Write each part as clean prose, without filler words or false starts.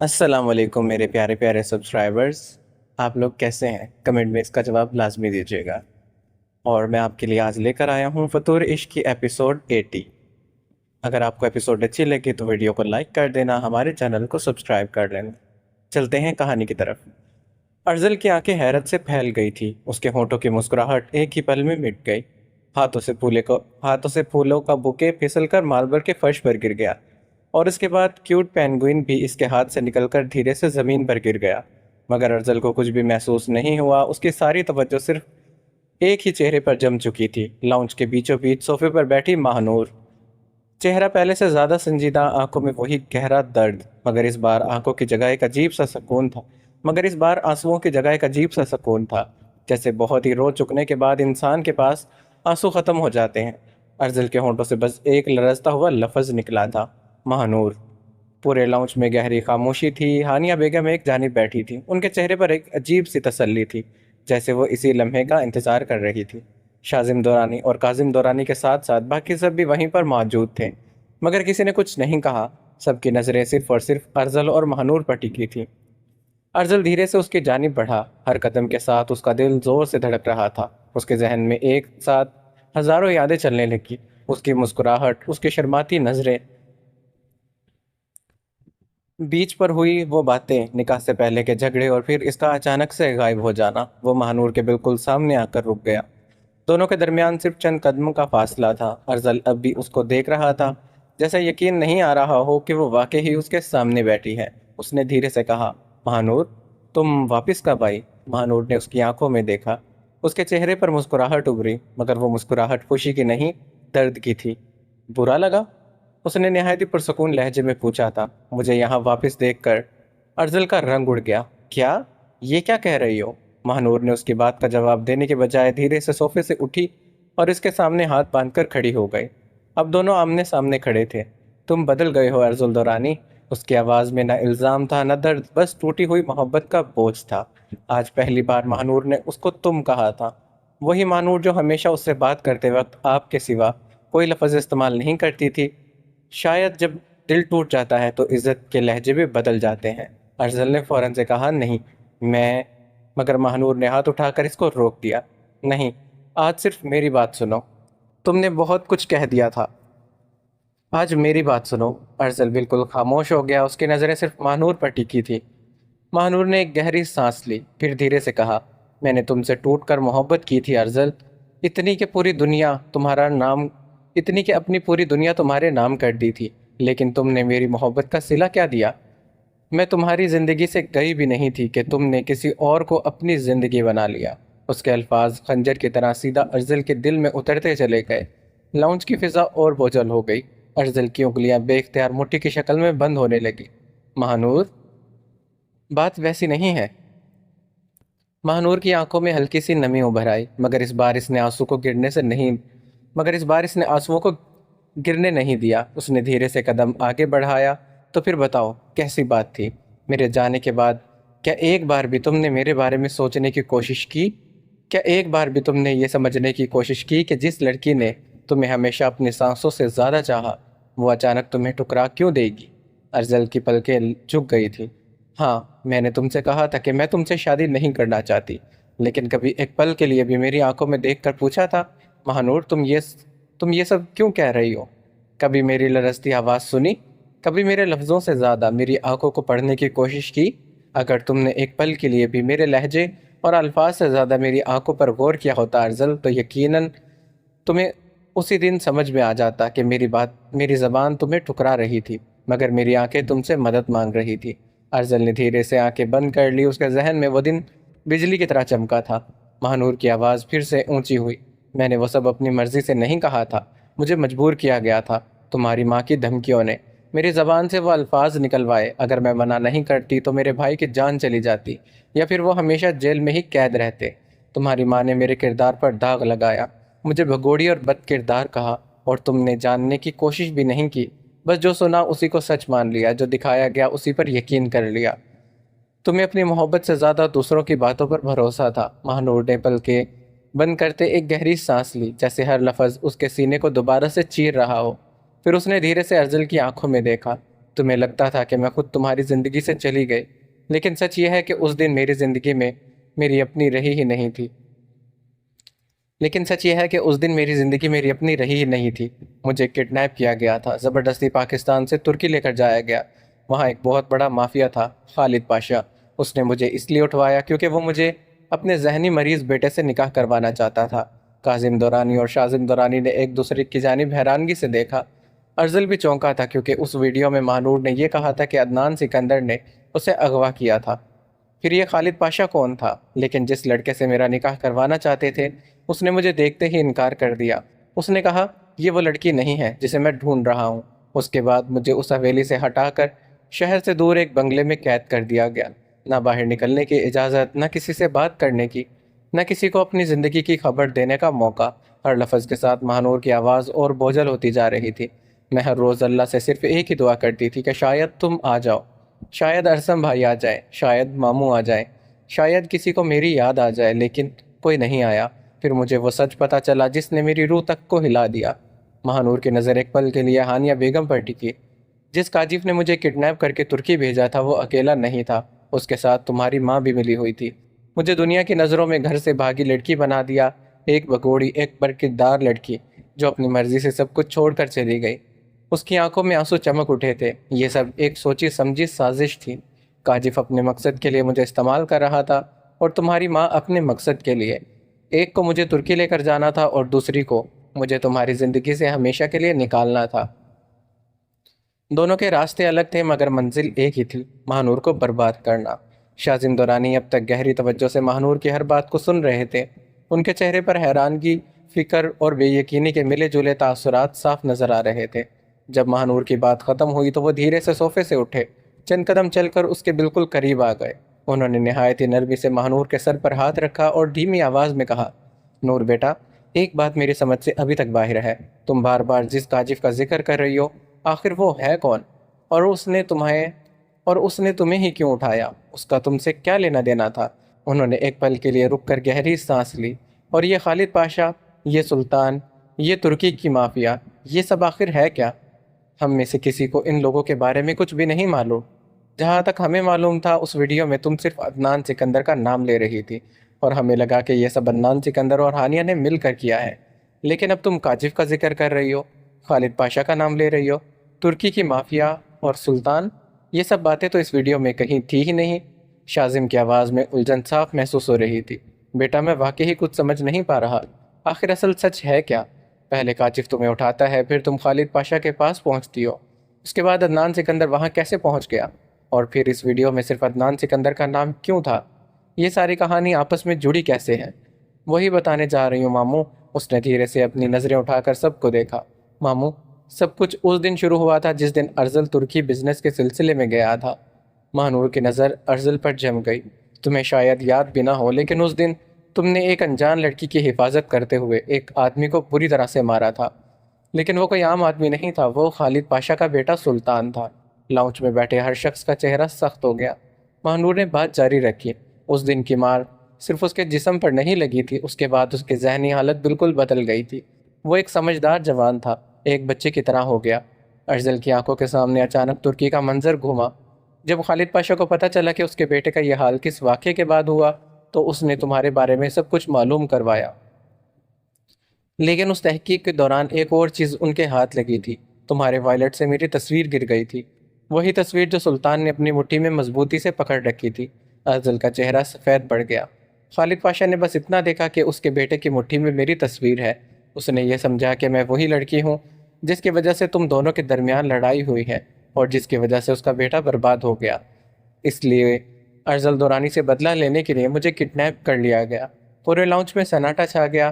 السلام علیکم میرے پیارے پیارے سبسکرائبرز. آپ لوگ کیسے ہیں؟ کمنٹ میں اس کا جواب لازمی دیجیے گا. اور میں آپ کے لیے آج لے کر آیا ہوں فطور عشق کی ایپیسوڈ 80. اگر آپ کو ایپیسوڈ اچھی لگی تو ویڈیو کو لائک کر دینا، ہمارے چینل کو سبسکرائب کر لینا. چلتے ہیں کہانی کی طرف. ارزل کی آنکھیں حیرت سے پھیل گئی تھی. اس کے ہونٹوں کی مسکراہٹ ایک ہی پل میں مٹ گئی. ہاتھوں سے پھولوں کا بوکے پھسل کر ماربل کے فرش پر گر گیا، اور اس کے بعد کیوٹ پینگوئن بھی اس کے ہاتھ سے نکل کر دھیرے سے زمین پر گر گیا. مگر ارزل کو کچھ بھی محسوس نہیں ہوا. اس کی ساری توجہ صرف ایک ہی چہرے پر جم چکی تھی، لاؤنج کے بیچوں بیچ صوفے پر بیٹھی ماہ نور. چہرہ پہلے سے زیادہ سنجیدہ، آنکھوں میں وہی گہرا درد، مگر اس بار آنکھوں کی جگہ ایک عجیب سا سکون تھا. مگر اس بار آنسوؤں کی جگہ ایک عجیب سا سکون تھا، جیسے بہت ہی رو چکنے کے بعد انسان کے پاس آنسو ختم ہو جاتے ہیں. ارزل کے ہونٹوں سے بس ایک لرزتا ہوا لفظ نکلا تھا: ماہ نور. پورے لاؤنج میں گہری خاموشی تھی. ہانیہ بیگم ایک جانب بیٹھی تھی. ان کے چہرے پر ایک عجیب سی تسلی تھی، جیسے وہ اسی لمحے کا انتظار کر رہی تھی. شاذم دورانی اور کاظم دورانی کے ساتھ ساتھ باقی سب بھی وہیں پر موجود تھے، مگر کسی نے کچھ نہیں کہا. سب کی نظریں صرف اور صرف ارزل اور ماہ نور پر ٹکی تھی. ارزل دھیرے سے اس کی جانب بڑھا. ہر قدم کے ساتھ اس کا دل زور سے دھڑک رہا تھا. اس کے ذہن میں ایک ساتھ ہزاروں یادیں چلنے لگی. اس کی مسکراہٹ، اس کی شرماتی نظریں، بیچ پر ہوئی وہ باتیں، نکاح سے پہلے کے جھگڑے، اور پھر اس کا اچانک سے غائب ہو جانا. وہ ماہ نور کے بالکل سامنے آ کر رک گیا. دونوں کے درمیان صرف چند قدموں کا فاصلہ تھا. ارزل اب بھی اس کو دیکھ رہا تھا، جیسا یقین نہیں آ رہا ہو کہ وہ واقعی ہی اس کے سامنے بیٹھی ہے. اس نے دھیرے سے کہا: ماہ نور، تم واپس کب آئی؟ ماہ نور نے اس کی آنکھوں میں دیکھا. اس کے چہرے پر مسکراہٹ ابھری، مگر وہ مسکراہٹ خوشی کی نہیں، درد کی تھی. برا لگا؟ اس نے نہایت ہی پرسکون لہجے میں پوچھا تھا. مجھے یہاں واپس دیکھ کر ارزل کا رنگ اڑ گیا. کیا؟ یہ کیا کہہ رہی ہو؟ ماہ نور نے اس کی بات کا جواب دینے کے بجائے دھیرے سے صوفے سے اٹھی اور اس کے سامنے ہاتھ باندھ کر کھڑی ہو گئی. اب دونوں آمنے سامنے کھڑے تھے. تم بدل گئے ہو ارزل دورانی. اس کی آواز میں نہ الزام تھا نہ درد، بس ٹوٹی ہوئی محبت کا بوجھ تھا. آج پہلی بار ماہ نور نے اس کو تم کہا تھا. وہی ماہ نور جو ہمیشہ اس سے بات کرتے وقت آپ کے سوا کوئی لفظ استعمال نہیں کرتی تھی. شاید جب دل ٹوٹ جاتا ہے تو عزت کے لہجے بھی بدل جاتے ہیں. ارزل نے فوراً سے کہا: نہیں، میں... مگر ماہ نور نے ہاتھ اٹھا کر اس کو روک دیا. نہیں، آج صرف میری بات سنو. تم نے بہت کچھ کہہ دیا تھا، آج میری بات سنو. ارزل بالکل خاموش ہو گیا. اس کی نظریں صرف ماہ نور پر ٹکی تھی. ماہ نور نے ایک گہری سانس لی، پھر دھیرے سے کہا: میں نے تم سے ٹوٹ کر محبت کی تھی ارزل. اتنی کہ پوری دنیا تمہارا نام اتنی کہ اپنی پوری دنیا تمہارے نام کر دی تھی. لیکن تم نے میری محبت کا صلہ کیا دیا؟ میں تمہاری زندگی سے گئی بھی نہیں تھی کہ تم نے کسی اور کو اپنی زندگی بنا لیا. اس کے الفاظ خنجر کی طرح سیدھا ارزل کے دل میں اترتے چلے گئے. لاؤنج کی فضا اور بوجھل ہو گئی. ارزل کی انگلیاں بے اختیار مٹھی کی شکل میں بند ہونے لگی. ماہ نور، بات ویسی نہیں ہے. ماہ نور کی آنکھوں میں ہلکی سی نمی ابھر آئی، مگر اس بار اس نے آنسوؤں کو گرنے نہیں دیا. اس نے دھیرے سے قدم آگے بڑھایا. تو پھر بتاؤ، کیسی بات تھی؟ میرے جانے کے بعد کیا ایک بار بھی تم نے میرے بارے میں سوچنے کی کوشش کی؟ کیا ایک بار بھی تم نے یہ سمجھنے کی کوشش کی کہ جس لڑکی نے تمہیں ہمیشہ اپنی سانسوں سے زیادہ چاہا، وہ اچانک تمہیں ٹھکرا کیوں دے گی؟ ارزل کی پلکیں جھک گئی تھی. ہاں، میں نے تم سے کہا تھا کہ میں تم سے شادی نہیں کرنا چاہتی، لیکن کبھی ایک پل کے لیے بھی میری آنکھوں میں دیکھ کر پوچھا تھا: ماہ نور، تم یہ سب کیوں کہہ رہی ہو؟ کبھی میری لرزتی آواز سنی؟ کبھی میرے لفظوں سے زیادہ میری آنکھوں کو پڑھنے کی کوشش کی؟ اگر تم نے ایک پل کے لیے بھی میرے لہجے اور الفاظ سے زیادہ میری آنکھوں پر غور کیا ہوتا ارزل، تو یقیناً تمہیں اسی دن سمجھ میں آ جاتا کہ میری زبان تمہیں ٹھکرا رہی تھی، مگر میری آنکھیں تم سے مدد مانگ رہی تھی. ارزل نے دھیرے سے آنکھیں بند کر لی. اس کے ذہن میں وہ دن بجلی کی طرح چمکا تھا. ماہ نور کی آواز پھر سے اونچی ہوئی: میں نے وہ سب اپنی مرضی سے نہیں کہا تھا، مجھے مجبور کیا گیا تھا. تمہاری ماں کی دھمکیوں نے میری زبان سے وہ الفاظ نکلوائے. اگر میں منع نہیں کرتی تو میرے بھائی کی جان چلی جاتی، یا پھر وہ ہمیشہ جیل میں ہی قید رہتے. تمہاری ماں نے میرے کردار پر داغ لگایا، مجھے بھگوڑی اور بد کردار کہا، اور تم نے جاننے کی کوشش بھی نہیں کی. بس جو سنا اسی کو سچ مان لیا، جو دکھایا گیا اسی پر یقین کر لیا. تمہیں اپنی محبت سے زیادہ دوسروں کی باتوں پر بھروسہ تھا. ماہ نور نے پلکیں بند کرتے ایک گہری سانس لی، جیسے ہر لفظ اس کے سینے کو دوبارہ سے چیر رہا ہو. پھر اس نے دھیرے سے ارزل کی آنکھوں میں دیکھا. تمہیں لگتا تھا کہ میں خود تمہاری زندگی سے چلی گئی، لیکن سچ یہ ہے کہ اس دن میری زندگی میں میری اپنی رہی ہی نہیں تھی لیکن سچ یہ ہے کہ اس دن میری زندگی میری اپنی رہی ہی نہیں تھی۔ مجھے کڈنیپ کیا گیا تھا، زبردستی پاکستان سے ترکی لے کر جایا گیا۔ وہاں ایک بہت بڑا مافیا تھا، خالد پاشا۔ اس نے مجھے اس لیے اٹھوایا کیونکہ وہ مجھے اپنے ذہنی مریض بیٹے سے نکاح کروانا چاہتا تھا۔ کاظم دورانی اور شاذم دورانی نے ایک دوسرے کی جانب حیرانگی سے دیکھا۔ ارزل بھی چونکا تھا کیونکہ اس ویڈیو میں ماہنور نے یہ کہا تھا کہ عدنان سکندر نے اسے اغوا کیا تھا۔ پھر یہ خالد پاشا کون تھا؟ لیکن جس لڑکے سے میرا نکاح کروانا چاہتے تھے اس نے مجھے دیکھتے ہی انکار کر دیا۔ اس نے کہا یہ وہ لڑکی نہیں ہے جسے میں ڈھونڈ رہا ہوں۔ اس کے بعد مجھے اس حویلی سے ہٹا کر شہر سے دور ایک بنگلے میں قید کر دیا گیا۔ نہ باہر نکلنے کی اجازت، نہ کسی سے بات کرنے کی، نہ کسی کو اپنی زندگی کی خبر دینے کا موقع۔ ہر لفظ کے ساتھ ماہنور کی آواز اور بوجھل ہوتی جا رہی تھی۔ میں ہر روز اللہ سے صرف ایک ہی دعا کرتی تھی کہ شاید تم آ جاؤ، شاید ارسم بھائی آ جائے، شاید ماموں آ جائے، شاید کسی کو میری یاد آ جائے، لیکن کوئی نہیں آیا۔ پھر مجھے وہ سچ پتہ چلا جس نے میری روح تک کو ہلا دیا۔ ماہنور کی نظر ایک پل کے لیے ہانیہ بیگم پر ٹکی۔ جس کاجف نے مجھے کڈنیپ کر کے ترکی بھیجا تھا وہ اکیلا نہیں تھا، اس کے ساتھ تمہاری ماں بھی ملی ہوئی تھی۔ مجھے دنیا کی نظروں میں گھر سے بھاگی لڑکی بنا دیا، ایک بگوڑی، ایک برکتدار لڑکی جو اپنی مرضی سے سب کچھ چھوڑ کر چلی گئی۔ اس کی آنکھوں میں آنسو چمک اٹھے تھے۔ یہ سب ایک سوچی سمجھی سازش تھی۔ کاجف اپنے مقصد کے لیے مجھے استعمال کر رہا تھا اور تمہاری ماں اپنے مقصد کے لیے۔ ایک کو مجھے ترکی لے کر جانا تھا اور دوسری کو مجھے تمہاری زندگی سے ہمیشہ کے لیے نکالنا تھا۔ دونوں کے راستے الگ تھے مگر منزل ایک ہی تھی، ماہنور کو برباد کرنا۔ شاذم دورانی اب تک گہری توجہ سے ماہنور کی ہر بات کو سن رہے تھے۔ ان کے چہرے پر حیرانگی، فکر اور بے یقینی کے ملے جلے تاثرات صاف نظر آ رہے تھے۔ جب ماہنور کی بات ختم ہوئی تو وہ دھیرے سے صوفے سے اٹھے، چند قدم چل کر اس کے بالکل قریب آ گئے۔ انہوں نے نہایت ہی نرمی سے ماہنور کے سر پر ہاتھ رکھا اور دھیمی آواز میں کہا، نور بیٹا، ایک بات میری سمجھ سے ابھی تک باہر ہے۔ تم بار بار جس کاجف کا ذکر کر رہی ہو، آخر وہ ہے کون؟ اور اس نے تمہیں ہی کیوں اٹھایا؟ اس کا تم سے کیا لینا دینا تھا؟ انہوں نے ایک پل کے لیے رک کر گہری سانس لی۔ اور یہ خالد پاشا، یہ سلطان، یہ ترکی کی مافیا، یہ سب آخر ہے کیا؟ ہم میں سے کسی کو ان لوگوں کے بارے میں کچھ بھی نہیں معلوم۔ جہاں تک ہمیں معلوم تھا اس ویڈیو میں تم صرف عدنان سکندر کا نام لے رہی تھی اور ہمیں لگا کہ یہ سب عدنان سکندر اور ہانیہ نے مل کر کیا ہے۔ لیکن اب تم کاجف کا ذکر کر رہی ہو، خالد پاشا کا نام لے رہی ہو، ترکی کی مافیا اور سلطان، یہ سب باتیں تو اس ویڈیو میں کہیں تھی ہی نہیں۔ شاذم کی آواز میں الجھن صاف محسوس ہو رہی تھی۔ بیٹا، میں واقعی کچھ سمجھ نہیں پا رہا۔ آخر اصل سچ ہے کیا؟ پہلے کاچف تمہیں اٹھاتا ہے، پھر تم خالد پاشا کے پاس پہنچتی ہو، اس کے بعد عدنان سکندر وہاں کیسے پہنچ گیا؟ اور پھر اس ویڈیو میں صرف عدنان سکندر کا نام کیوں تھا؟ یہ ساری کہانی آپس میں جڑی کیسے ہے؟ وہی بتانے جا رہی ہوں ماموں۔ اس نے دھیرے سے اپنی نظریں اٹھا کر سب کو دیکھا۔ ماموں، سب کچھ اس دن شروع ہوا تھا جس دن ارزل ترکی بزنس کے سلسلے میں گیا تھا۔ ماہنور کی نظر ارزل پر جم گئی۔ تمہیں شاید یاد بھی نہ ہو لیکن اس دن تم نے ایک انجان لڑکی کی حفاظت کرتے ہوئے ایک آدمی کو بری طرح سے مارا تھا۔ لیکن وہ کوئی عام آدمی نہیں تھا، وہ خالد پاشا کا بیٹا سلطان تھا۔ لاؤنج میں بیٹھے ہر شخص کا چہرہ سخت ہو گیا۔ ماہنور نے بات جاری رکھی۔ اس دن کی مار صرف اس کے جسم پر نہیں لگی تھی، اس کے بعد اس کی ذہنی حالت بالکل بدل گئی تھی۔ وہ ایک سمجھدار جوان تھا، ایک بچے کی طرح ہو گیا۔ ارزل کی آنکھوں کے سامنے اچانک ترکی کا منظر گھوما۔ جب خالد پاشا کو پتہ چلا کہ اس کے بیٹے کا یہ حال کس واقعے کے بعد ہوا تو اس نے تمہارے بارے میں سب کچھ معلوم کروایا۔ لیکن اس تحقیق کے دوران ایک اور چیز ان کے ہاتھ لگی تھی۔ تمہارے وائلٹ سے میری تصویر گر گئی تھی، وہی تصویر جو سلطان نے اپنی مٹھی میں مضبوطی سے پکڑ رکھی تھی۔ ارزل کا چہرہ سفید پڑ گیا۔ خالد پاشا نے بس اتنا دیکھا کہ اس کے بیٹے کی مٹھی میں میری تصویر ہے۔ اس نے یہ سمجھا کہ میں وہی لڑکی ہوں جس کی وجہ سے تم دونوں کے درمیان لڑائی ہوئی ہے اور جس کی وجہ سے اس کا بیٹا برباد ہو گیا۔ اس لیے ارزل دورانی سے بدلہ لینے کے لیے مجھے کڈنیپ کر لیا گیا۔ پورے لاؤنج میں سناٹا چھا گیا۔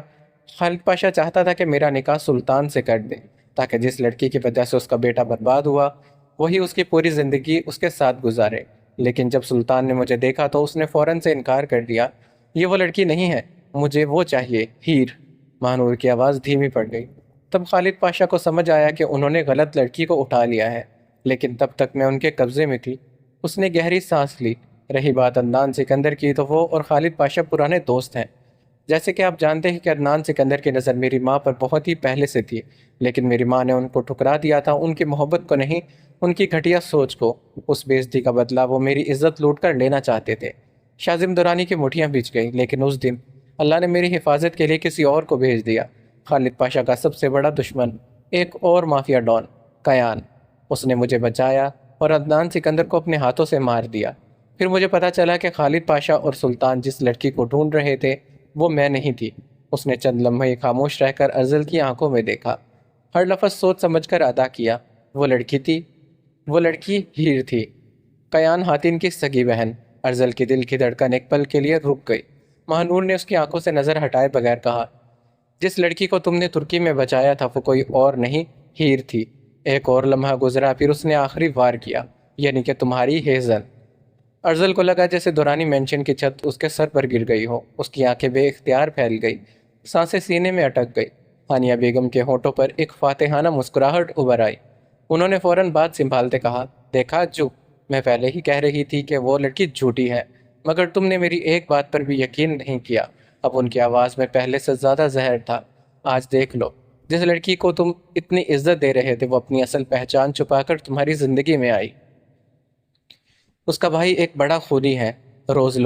خالد پاشا چاہتا تھا کہ میرا نکاح سلطان سے کر دے تاکہ جس لڑکی کی وجہ سے اس کا بیٹا برباد ہوا وہی اس کی پوری زندگی اس کے ساتھ گزارے۔ لیکن جب سلطان نے مجھے دیکھا تو اس نے فوراً سے انکار کر دیا۔ یہ وہ لڑکی نہیں ہے، مجھے وہ چاہیے، ہیر۔ ماہنور کی آواز دھیمی پڑ گئی۔ تب خالد پاشا کو سمجھ آیا کہ انہوں نے غلط لڑکی کو اٹھا لیا ہے، لیکن تب تک میں ان کے قبضے میں تھی۔ اس نے گہری سانس لی۔ رہی بات عدنان سکندر کی تو وہ اور خالد پاشا پرانے دوست ہیں۔ جیسے کہ آپ جانتے ہیں کہ عدنان سکندر کی نظر میری ماں پر بہت ہی پہلے سے تھی، لیکن میری ماں نے ان کو ٹھکرا دیا تھا، ان کی محبت کو نہیں ان کی گھٹیا سوچ کو، اس بے عزتی کا بدلہ وہ میری عزت لوٹ کر لینا چاہتے تھے۔ شازم درانی کی مٹھیاں بچ گئیں، لیکن اس دن اللہ نے میری حفاظت کے لیے کسی اور کو بھیج دیا۔ خالد پاشا کا سب سے بڑا دشمن، ایک اور مافیا ڈان، کیان۔ اس نے مجھے بچایا اور عدنان سکندر کو اپنے ہاتھوں سے مار دیا۔ پھر مجھے پتا چلا کہ خالد پاشا اور سلطان جس لڑکی کو ڈھونڈ رہے تھے وہ میں نہیں تھی۔ اس نے چند لمحے خاموش رہ کر ارزل کی آنکھوں میں دیکھا، ہر لفظ سوچ سمجھ کر ادا کیا۔ وہ لڑکی تھی، وہ لڑکی ہیر تھی، کیان حاتین کی سگی بہن۔ ارزل کے دل کی دھڑکن ایک پل کے لیے رک گئی۔ مہنور نے اس کی آنکھوں سے نظر ہٹائے بغیر کہا، جس لڑکی کو تم نے ترکی میں بچایا تھا وہ کوئی اور نہیں، ہیر تھی۔ ایک اور لمحہ گزرا، پھر اس نے آخری وار کیا، یعنی کہ تمہاری ہیزن۔ ارزل کو لگا جیسے دورانی مینشن کی چھت اس کے سر پر گر گئی ہو۔ اس کی آنکھیں بے اختیار پھیل گئی، سانسیں سینے میں اٹک گئی۔ ہانیہ بیگم کے ہونٹوں پر ایک فاتحانہ مسکراہٹ ابھر آئی۔ انہوں نے فوراً بات سنبھالتے کہا، دیکھا جو میں پہلے ہی کہہ رہی تھی کہ وہ لڑکی جھوٹی ہے، مگر تم نے میری ایک بات پر بھی یقین نہیں کیا۔ اب ان کی آواز میں پہلے سے زیادہ زہر تھا۔ آج دیکھ لو، جس لڑکی کو تم اتنی عزت دے رہے تھے وہ اپنی اصل پہچان چھپا کر تمہاری زندگی میں آئی۔ اس کا بھائی ایک بڑا خونی ہے، روز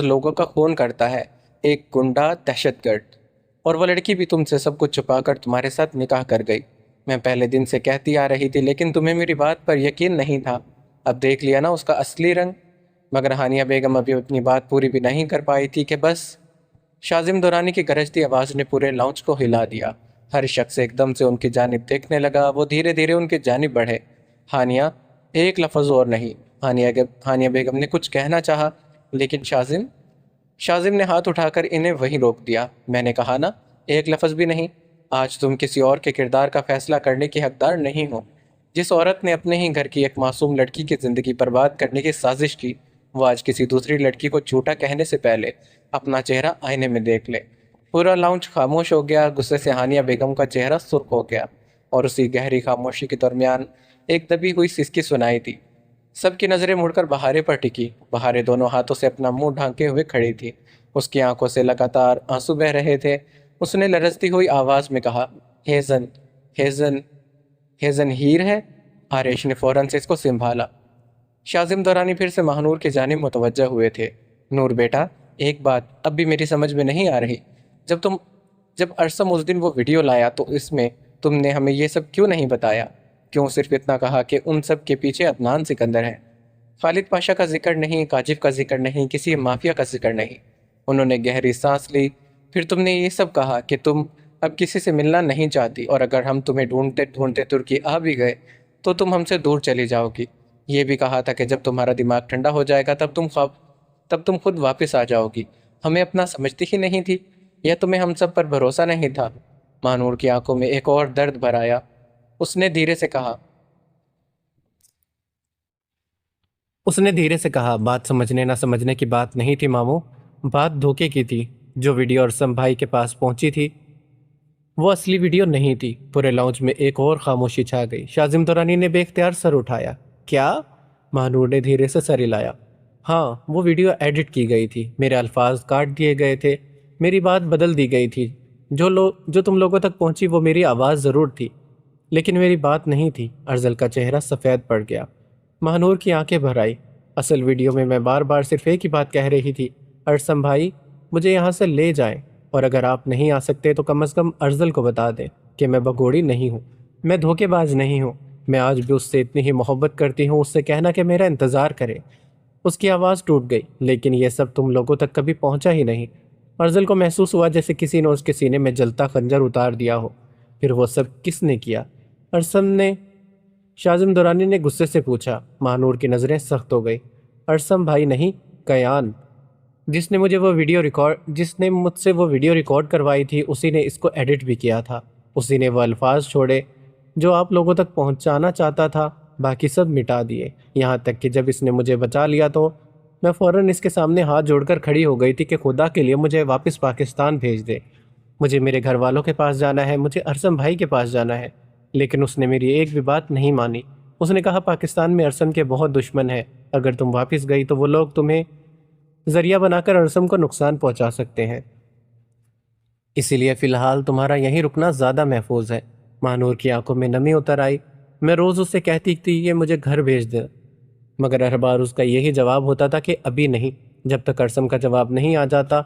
لوگوں کا خون کرتا ہے، ایک گنڈا دہشت گرد۔ اور وہ لڑکی بھی تم سے سب کچھ چھپا کر تمہارے ساتھ نکاح کر گئی۔ میں پہلے دن سے کہتی آ رہی تھی، لیکن تمہیں میری بات پر یقین نہیں تھا۔ اب دیکھ لیا نا اس کا اصلی رنگ۔ مگر ہانیہ بیگم ابھی اپنی بات پوری بھی نہیں کر پائی تھی کہ بس شازم دورانی کی گرجتی آواز نے پورے لاؤنج کو ہلا دیا۔ ہر شخص ایک دم سے ان کی جانب دیکھنے لگا۔ وہ دھیرے دھیرے ان کی جانب بڑھے۔ ہانیہ، ایک لفظ اور نہیں۔ ہانیہ بیگم نے کچھ کہنا چاہا، لیکن شازم نے ہاتھ اٹھا کر انہیں وہیں روک دیا۔ میں نے کہا نا، ایک لفظ بھی نہیں۔ آج تم کسی اور کے کردار کا فیصلہ کرنے کی حقدار نہیں ہو۔ جس عورت نے اپنے ہی گھر کی ایک معصوم لڑکی کی زندگی برباد کرنے کی سازش کی، وہ آج کسی دوسری لڑکی کو جھوٹا کہنے سے پہلے اپنا چہرہ آئینے میں دیکھ لے۔ پورا لاؤنج خاموش ہو گیا۔ غصے سے ہانیہ بیگم کا چہرہ سرخ ہو گیا، اور اسی گہری خاموشی کے درمیان ایک دبی ہوئی سسکی سنائی دی۔ سب کی نظریں مڑ کر بہارے پر ٹکی۔ بہارے دونوں ہاتھوں سے اپنا منہ ڈھانکے ہوئے کھڑی تھی۔ اس کی آنکھوں سے لگاتار آنسو بہہ رہے تھے۔ اس نے لرزتی ہوئی آواز میں کہا، ہیزن ہیزن ہیزن ہیر ہے۔ آریش نے فوراً سے اس کو سنبھالا۔ شازم دورانی پھر سے مہنور کی جانب متوجہ ہوئے تھے۔ نور بیٹا، ایک بات اب بھی میری سمجھ میں نہیں آ رہی۔ جب ارسم اس دن وہ ویڈیو لایا تو اس میں تم نے ہمیں یہ سب کیوں نہیں بتایا؟ کیوں صرف اتنا کہا کہ ان سب کے پیچھے عدنان سکندر ہے؟ خالد پاشا کا ذکر نہیں، کاشف کا ذکر نہیں، کسی مافیا کا ذکر نہیں۔ انہوں نے گہری سانس لی۔ پھر تم نے یہ سب کہا کہ تم اب کسی سے ملنا نہیں چاہتی، اور اگر ہم تمہیں ڈھونڈتے ڈھونڈتے ترکی آ بھی گئے تو تم ہم سے دور چلی جاؤ گی۔ یہ بھی کہا تھا کہ جب تمہارا دماغ ٹھنڈا ہو جائے گا تب تم خود واپس آ جاؤ گی۔ ہمیں اپنا سمجھتی ہی نہیں تھی، یا تمہیں ہم سب پر بھروسہ نہیں تھا؟ مانور کی آنکھوں میں ایک اور درد بھر آیا۔ اس نے دھیرے سے کہا، بات سمجھنے نہ سمجھنے کی بات نہیں تھی ماموں، بات دھوکے کی تھی۔ جو ویڈیو ارسم بھائی کے پاس پہنچی تھی وہ اصلی ویڈیو نہیں تھی۔ پورے لاؤنج میں ایک اور خاموشی چھا گئی۔ شازم دورانی نے بے اختیار سر اٹھایا۔ کیا؟ مہنور نے دھیرے سے سر ہلایا۔ ہاں، وہ ویڈیو ایڈٹ کی گئی تھی، میرے الفاظ کاٹ دیے گئے تھے، میری بات بدل دی گئی تھی۔ جو تم لوگوں تک پہنچی وہ میری آواز ضرور تھی، لیکن میری بات نہیں تھی۔ ارزل کا چہرہ سفید پڑ گیا۔ مہنور کی آنکھیں بھر آئی۔ اصل ویڈیو میں میں بار بار صرف ایک ہی بات کہہ رہی تھی، ارسم بھائی مجھے یہاں سے لے جائیں، اور اگر آپ نہیں آ سکتے تو کم از کم ارزل کو بتا دیں کہ میں بگوڑی نہیں ہوں، میں دھوکے باز نہیں ہوں، میں آج بھی اس سے اتنی ہی محبت کرتی ہوں۔ اس سے کہنا کہ میرا انتظار کرے۔ اس کی آواز ٹوٹ گئی، لیکن یہ سب تم لوگوں تک کبھی پہنچا ہی نہیں۔ ارزل کو محسوس ہوا جیسے کسی نے اس کے سینے میں جلتا خنجر اتار دیا ہو۔ پھر وہ سب کس نے کیا؟ ارسم نے؟ شازم دورانی نے غصے سے پوچھا۔ مہنور کی نظریں سخت ہو گئی۔ ارسم بھائی نہیں، کیان، جس نے مجھ سے وہ ویڈیو ریکارڈ کروائی تھی، اسی نے اس کو ایڈٹ بھی کیا تھا۔ اسی نے وہ الفاظ چھوڑے جو آپ لوگوں تک پہنچانا چاہتا تھا، باقی سب مٹا دیے۔ یہاں تک کہ جب اس نے مجھے بچا لیا تو میں فوراً اس کے سامنے ہاتھ جوڑ کر کھڑی ہو گئی تھی کہ خدا کے لیے مجھے واپس پاکستان بھیج دے۔ مجھے میرے گھر والوں کے پاس جانا ہے، مجھے ارسم بھائی کے پاس جانا ہے۔ لیکن اس نے میری ایک بھی بات نہیں مانی۔ اس نے کہا پاکستان میں ارسم کے بہت دشمن ہیں، اگر تم واپس گئی تو وہ لوگ تمہیں ذریعہ بنا کر ارسم کو نقصان پہنچا سکتے ہیں، اسی لیے فی الحال تمہارا یہیں رکنا زیادہ محفوظ ہے۔ مہنور کی آنکھوں میں نمی اتر آئی۔ میں روز اس سے کہتی تھی کہ مجھے گھر بھیج دے، مگر ہر بار اس کا یہی جواب ہوتا تھا کہ ابھی نہیں۔ جب تک ارسم کا جواب نہیں آ جاتا،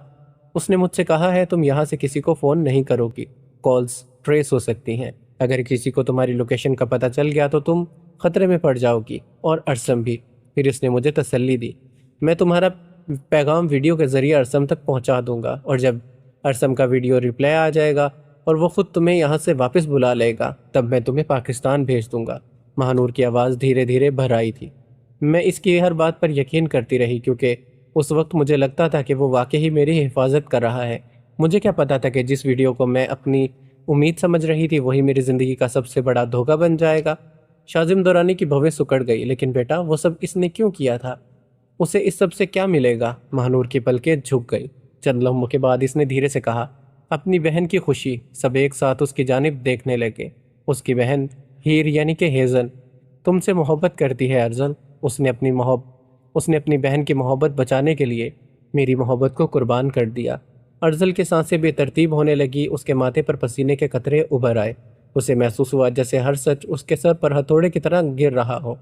اس نے مجھ سے کہا ہے تم یہاں سے کسی کو فون نہیں کرو گی، کالز ٹریس ہو سکتی ہیں، اگر کسی کو تمہاری لوکیشن کا پتہ چل گیا تو تم خطرے میں پڑ جاؤ گی، اور ارسم بھی۔ پھر اس نے مجھے تسلی دی، میں تمہارا پیغام ویڈیو کے ذریعے ارسم تک پہنچا دوں گا، اور جب ارسم کا ویڈیو ریپلائی آ جائے گا اور وہ خود تمہیں یہاں سے واپس بلا لے گا، تب میں تمہیں پاکستان بھیج دوں گا۔ مہانور کی آواز دھیرے دھیرے بھر آئی تھی۔ میں اس کی ہر بات پر یقین کرتی رہی، کیونکہ اس وقت مجھے لگتا تھا کہ وہ واقعی میری حفاظت کر رہا ہے۔ مجھے کیا پتا تھا کہ جس ویڈیو کو میں اپنی امید سمجھ رہی تھی وہی میری زندگی کا سب سے بڑا دھوکہ بن جائے گا۔ شاذم دورانی کی بھویں سکڑ گئی۔ لیکن بیٹا، وہ سب اس نے کیوں کیا تھا؟ اسے اس سب سے کیا ملے گا؟ مہانور کی پلکیں جھک گئی۔ چند لمحوں کے بعد اس نے دھیرے سے کہا، اپنی بہن کی خوشی۔ سب ایک ساتھ اس کی جانب دیکھنے لگے۔ اس کی بہن ہیر یعنی کہ ہیزن تم سے محبت کرتی ہے ارزل۔ اس نے اپنی بہن کی محبت بچانے کے لیے میری محبت کو قربان کر دیا۔ ارزل کی سانسیں بے ترتیب ہونے لگی، اس کے ماتھے پر پسینے کے قطرے ابھر آئے۔ اسے محسوس ہوا جیسے ہر سچ اس کے سر پر ہتھوڑے کی طرح گر رہا ہو۔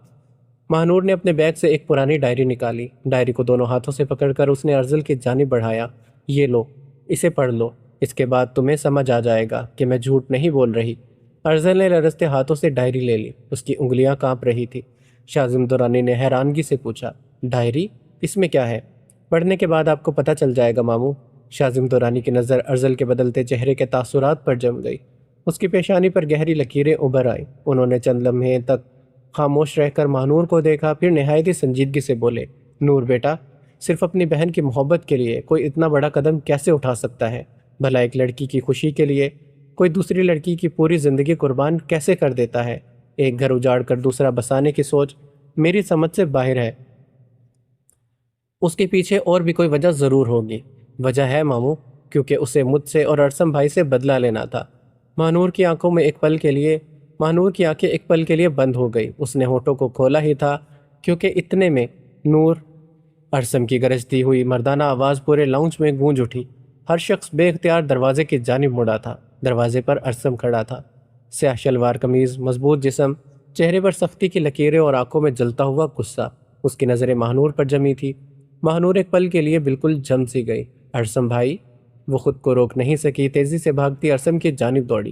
مہانور نے اپنے بیگ سے ایک پرانی ڈائری نکالی۔ ڈائری کو دونوں ہاتھوں سے پکڑ کر اس نے ارزل کی جانب بڑھایا۔ یہ لو، اسے پڑھ لو، اس کے بعد تمہیں سمجھ آ جائے گا کہ میں جھوٹ نہیں بول رہی۔ ارزل نے لرزتے ہاتھوں سے ڈائری لے لی۔ اس کی انگلیاں کانپ رہی تھی۔ شاذم دورانی نے حیرانگی سے پوچھا، ڈائری؟ اس میں کیا ہے؟ پڑھنے کے بعد آپ کو پتہ چل جائے گا ماموں۔ شاذم دورانی کی نظر ارزل کے بدلتے چہرے کے تاثرات پر جم گئی۔ اس کی پیشانی پر گہری لکیریں ابھر آئیں۔ انہوں نے چند لمحے تک خاموش رہ کر مہانور کو دیکھا، پھر نہایت ہی سنجیدگی سے بولے، نور بیٹا، صرف اپنی بہن کی محبت کے لیے کوئی اتنا بڑا قدم کیسے اٹھا سکتا ہے؟ بھلا ایک لڑکی کی خوشی کے لیے کوئی دوسری لڑکی کی پوری زندگی قربان کیسے کر دیتا ہے؟ ایک گھر اجاڑ کر دوسرا بسانے کی سوچ میری سمجھ سے باہر ہے۔ اس کے پیچھے اور بھی کوئی وجہ ضرور ہوگی۔ وجہ ہے ماموں، کیونکہ اسے مجھ سے اور ارسم بھائی سے بدلہ لینا تھا۔ مہانور کی آنکھیں ایک پل کے لیے بند ہو گئی۔ اس نے ہونٹوں کو کھولا ہی تھا، کیونکہ اتنے میں نور، ارسم کی گرجتی ہوئی مردانہ آواز پورے لاؤنج میں گونج اٹھی۔ ہر شخص بے اختیار دروازے کی جانب مڑا تھا۔ دروازے پر ارسم کھڑا تھا، سیاہ شلوار قمیض، مضبوط جسم، چہرے پر سختی کی لکیریں اور آنکھوں میں جلتا ہوا غصہ۔ اس کی نظریں مہانور پر جمی تھی۔ مہانور ایک پل کے لیے بالکل جم سی گئی۔ ارسم بھائی! وہ خود کو روک نہیں سکی، تیزی سے بھاگتی ارسم کی جانب دوڑی۔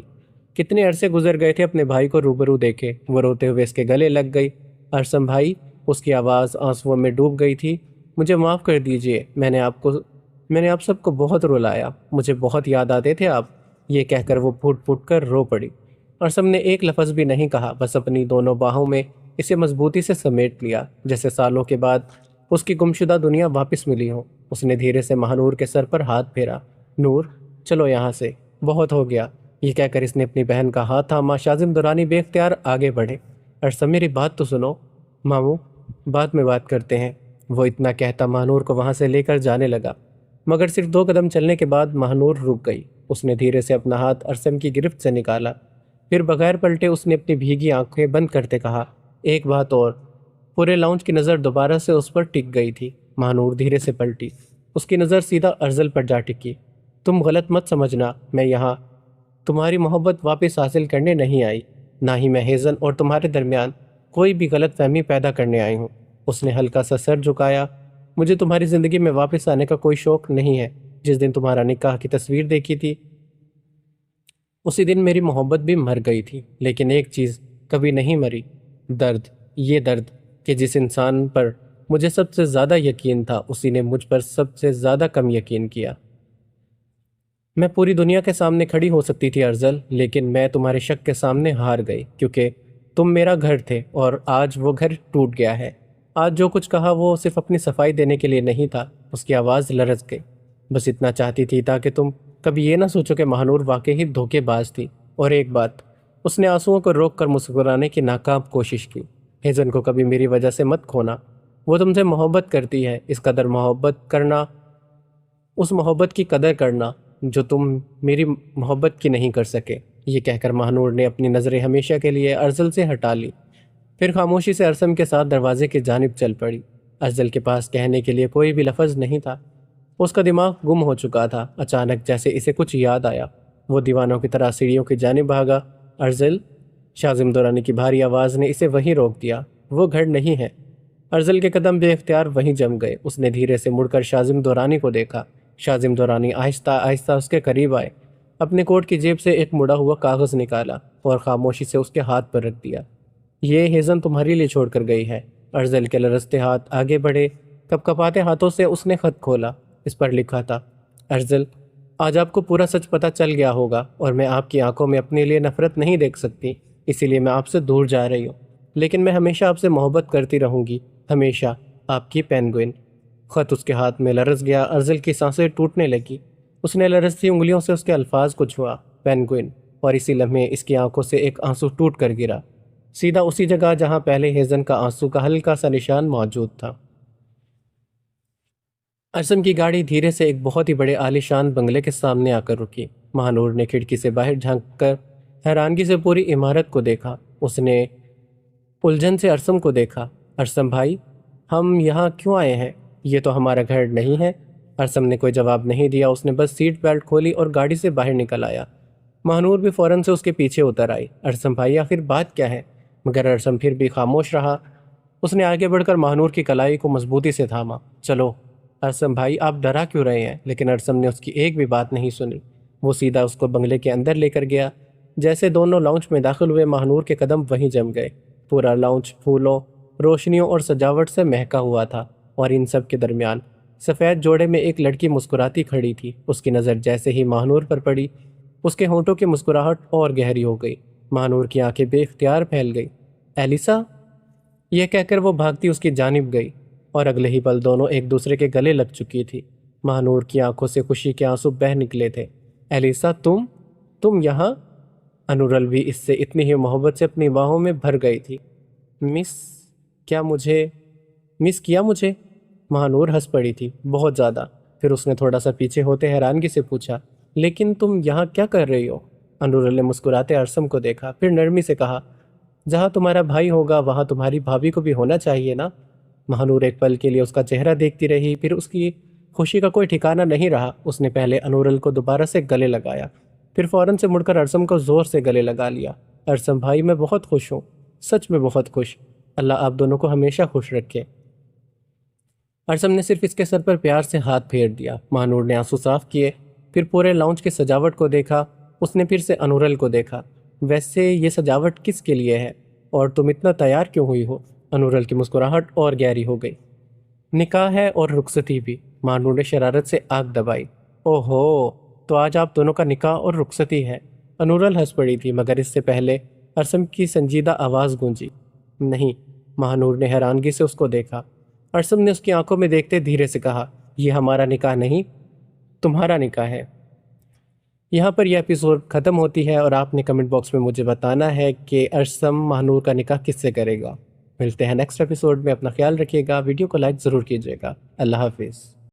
کتنے عرصے گزر گئے تھے اپنے بھائی کو روبرو دیکھے۔ وہ روتے ہوئے اس کے گلے لگ گئی۔ ارسم بھائی! اس کی آواز آنسوؤں میں ڈوب گئی تھی۔ مجھے معاف کر دیجئے، میں نے آپ سب کو بہت رلایا، مجھے بہت یاد آتے تھے آپ۔ یہ کہہ کر وہ پھوٹ پھوٹ کر رو پڑی۔ ارسم نے ایک لفظ بھی نہیں کہا، بس اپنی دونوں باہوں میں اسے مضبوطی سے سمیٹ لیا، جیسے سالوں کے بعد اس کی گمشدہ دنیا واپس ملی ہو۔ اس نے دھیرے سے مہانور کے سر پر ہاتھ پھیرا۔ نور، چلو یہاں سے، بہت ہو گیا۔ یہ کہہ کر اس نے اپنی بہن کا ہاتھ تھاما۔ شاذم دورانی بے اختیار آگے بڑھے۔ ارسم، میری بات تو سنو۔ ماموں، بعد میں بات کرتے ہیں۔ وہ اتنا کہتا مہانور کو وہاں سے لے کر جانے لگا، مگر صرف 2 قدم چلنے کے بعد مہانور رک گئی۔ اس نے دھیرے سے اپنا ہاتھ ارسم کی گرفت سے نکالا، پھر بغیر پلٹے اس نے اپنی بھیگی آنکھیں بند کرتے کہا، ایک بات اور۔ پورے لاؤنج کی نظر دوبارہ سے اس پر ٹک گئی تھی۔ مہانور دھیرے سے پلٹی، اس کی نظر سیدھا ارزل پر جا ٹکی۔ تم غلط مت سمجھنا، میں یہاں تمہاری محبت واپس حاصل کرنے نہیں آئی، نہ ہی میں ہیزن اور تمہارے درمیان کوئی بھی غلط فہمی پیدا کرنے آئی ہوں۔ اس نے ہلکا سا سر جھکایا۔ مجھے تمہاری زندگی میں واپس آنے کا کوئی شوق نہیں ہے۔ جس دن تمہارا نکاح کی تصویر دیکھی تھی، اسی دن میری محبت بھی مر گئی تھی، لیکن ایک چیز کبھی نہیں مری، درد۔ یہ درد کہ جس انسان پر مجھے سب سے زیادہ یقین تھا، اسی نے مجھ پر سب سے زیادہ کم یقین کیا۔ میں پوری دنیا کے سامنے کھڑی ہو سکتی تھی ارزل، لیکن میں تمہارے شک کے سامنے ہار گئی، کیونکہ تم میرا گھر تھے، اور آج وہ گھر ٹوٹ گیا ہے۔ آج جو کچھ کہا وہ صرف اپنی صفائی دینے کے لیے نہیں تھا۔ اس کی آواز لرز گئی۔ بس اتنا چاہتی تھی تاکہ تم کبھی یہ نہ سوچو کہ مہانور واقعی دھوکے باز تھی۔ اور ایک بات، اس نے آنسوؤں کو روک کر مسکرانے کی ناکام کوشش کی، ہیزن کو کبھی میری وجہ سے مت کھونا۔ وہ تم سے محبت کرتی ہے، اس قدر محبت کرنا، اس محبت کی قدر کرنا جو تم میری محبت کی نہیں کر سکے۔ یہ کہہ کر مہانور نے اپنی نظریں ہمیشہ کے لیے ارزل سے ہٹا لی، پھر خاموشی سے ارسم کے ساتھ دروازے کی جانب چل پڑی۔ ارزل کے پاس کہنے کے لیے کوئی بھی لفظ نہیں تھا۔ اس کا دماغ گم ہو چکا تھا۔ اچانک جیسے اسے کچھ یاد آیا، وہ دیوانوں کی طرح سیڑھیوں کی جانب بھاگا۔ ارزل! شازم دورانی کی بھاری آواز نے اسے وہیں روک دیا۔ وہ گھر نہیں ہے۔ ارزل کے قدم بے اختیار وہیں جم گئے۔ اس نے دھیرے سے مڑ کر شازم دورانی کو دیکھا۔ شازم دورانی آہستہ آہستہ اس کے قریب آئے، اپنے کوٹ کی جیب سے ایک مڑا ہوا کاغذ نکالا اور خاموشی سے اس کے ہاتھ پر رکھ دیا۔ یہ ہیزن تمہاری لیے چھوڑ کر گئی ہے۔ ارزل کے لرزتے ہاتھ آگے بڑھے، کپکپاتے ہاتھوں سے اس نے خط کھولا۔ اس پر لکھا تھا، ارزل، آج آپ کو پورا سچ پتہ چل گیا ہوگا اور میں آپ کی آنکھوں میں اپنے لیے نفرت نہیں دیکھ سکتی، اسی لیے میں آپ سے دور جا رہی ہوں، لیکن میں ہمیشہ آپ سے محبت کرتی رہوں گی، ہمیشہ، آپ کی پینگوئن۔ خط اس کے ہاتھ میں لرز گیا۔ ارزل کی سانسیں ٹوٹنے لگی۔ اس نے لرزتی انگلیوں سے اس کے الفاظ کو چھوا، پینگوئن، اور اسی لمحے اس کی آنکھوں سے ایک آنسو ٹوٹ کر گرا، سیدھا اسی جگہ جہاں پہلے ہیزن کا آنسو کا ہلکا سا نشان موجود تھا۔ ارسم کی گاڑی دھیرے سے ایک بہت ہی بڑے عالیشان بنگلے کے سامنے آ کر رکی۔ مہانور نے کھڑکی سے باہر جھانک کر حیرانگی سے پوری عمارت کو دیکھا۔ اس نے الجھن سے ارسم کو دیکھا۔ ارسم بھائی، ہم یہاں کیوں آئے ہیں؟ یہ تو ہمارا گھر نہیں ہے۔ ارسم نے کوئی جواب نہیں دیا۔ اس نے بس سیٹ بیلٹ کھولی اور گاڑی سے باہر نکل آیا۔ مہانور بھی فوراً سے اس کے پیچھے اتر آئی۔ ارسم بھائی، آخر بات کیا ہے؟ مگر ارسم پھر بھی خاموش رہا۔ اس نے آگے بڑھ کر مہانور کی کلائی کو مضبوطی سے تھاما۔ چلو ارسم بھائی، آپ ڈرا کیوں رہے ہیں؟ لیکن ارسم نے اس کی ایک بھی بات نہیں سنی۔ وہ سیدھا اس کو بنگلے کے اندر لے کر گیا۔ جیسے دونوں لاؤنج میں داخل ہوئے، مہانور کے قدم وہیں جم گئے۔ پورا لاؤنج پھولوں، روشنیوں اور سجاوٹ سے مہکا ہوا تھا، اور ان سب کے درمیان سفید جوڑے میں ایک لڑکی مسکراتی کھڑی تھی۔ اس کی نظر جیسے ہی مہانور پر پڑی، اس کے ہونٹوں کی مسکراہٹ اور گہری ہو گئی۔ مہانور کی آنکھیں بے اختیار پھیل گئی۔ ایلیسا، یہ کہہ کر وہ بھاگتی اس کی جانب گئی، اور اگلے ہی پل دونوں ایک دوسرے کے گلے لگ چکی تھی۔ مہانور کی آنکھوں سے خوشی کے آنسو بہہ نکلے تھے۔ ایلیسا، تم یہاں؟ انورل بھی اس سے اتنی ہی محبت سے اپنی باہوں میں بھر گئی تھی۔ مس کیا مجھے؟ مہانور ہنس پڑی تھی، بہت زیادہ۔ پھر اس نے تھوڑا سا پیچھے ہوتے حیرانگی سے پوچھا، لیکن تم یہاں کیا کر رہی ہو؟ انورل نے مسکراتے ارسم کو دیکھا، پھر نرمی سے کہا، جہاں تمہارا بھائی ہوگا وہاں تمہاری بھابھی کو بھی ہونا چاہیے نا؟ مہانور ایک پل کے لیے اس کا چہرہ دیکھتی رہی، پھر اس کی خوشی کا کوئی ٹھکانہ نہیں رہا۔ اس نے پہلے انورل کو دوبارہ سے گلے لگایا، پھر فوراً سے مڑ کر ارسم کو زور سے گلے لگا لیا۔ ارسم بھائی، میں بہت خوش ہوں، سچ میں بہت خوش۔ اللہ آپ دونوں کو ہمیشہ خوش رکھے۔ ارسم نے صرف اس کے سر پر پیار سے ہاتھ پھیر دیا۔ مہانور نے آنسو صاف کیے، پھر پورے لاؤنج کی سجاوٹ کو دیکھا۔ اس نے پھر سے انورل کو دیکھا۔ ویسے یہ سجاوٹ کس کے لیے ہے، اور تم اتنا تیار کیوں ہوئی ہو؟ انورل کی مسکراہٹ اور گہری ہو گئی۔ نکاح ہے اور رخصتی بھی۔ مہانور نے شرارت سے آنکھ دبائی۔ اوہو، تو آج آپ دونوں کا نکاح اور رخصتی ہے؟ انورل ہنس پڑی تھی، مگر اس سے پہلے ارسم کی سنجیدہ آواز گونجی، نہیں۔ مہانور نے حیرانگی سے اس کو دیکھا۔ ارسم نے اس کی آنکھوں میں دیکھتے دھیرے سے کہا، یہ ہمارا نکاح نہیں، تمہارا نکاح ہے۔ یہاں پر یہ ایپیسوڈ ختم ہوتی ہے، اور آپ نے کمنٹ باکس میں مجھے بتانا ہے کہ ارسم مہانور کا نکاح کس سے کرے گا۔ ملتے ہیں نیکسٹ ایپیسوڈ میں۔ اپنا خیال رکھیے گا، ویڈیو کو لائک ضرور کیجیے گا۔ اللہ حافظ۔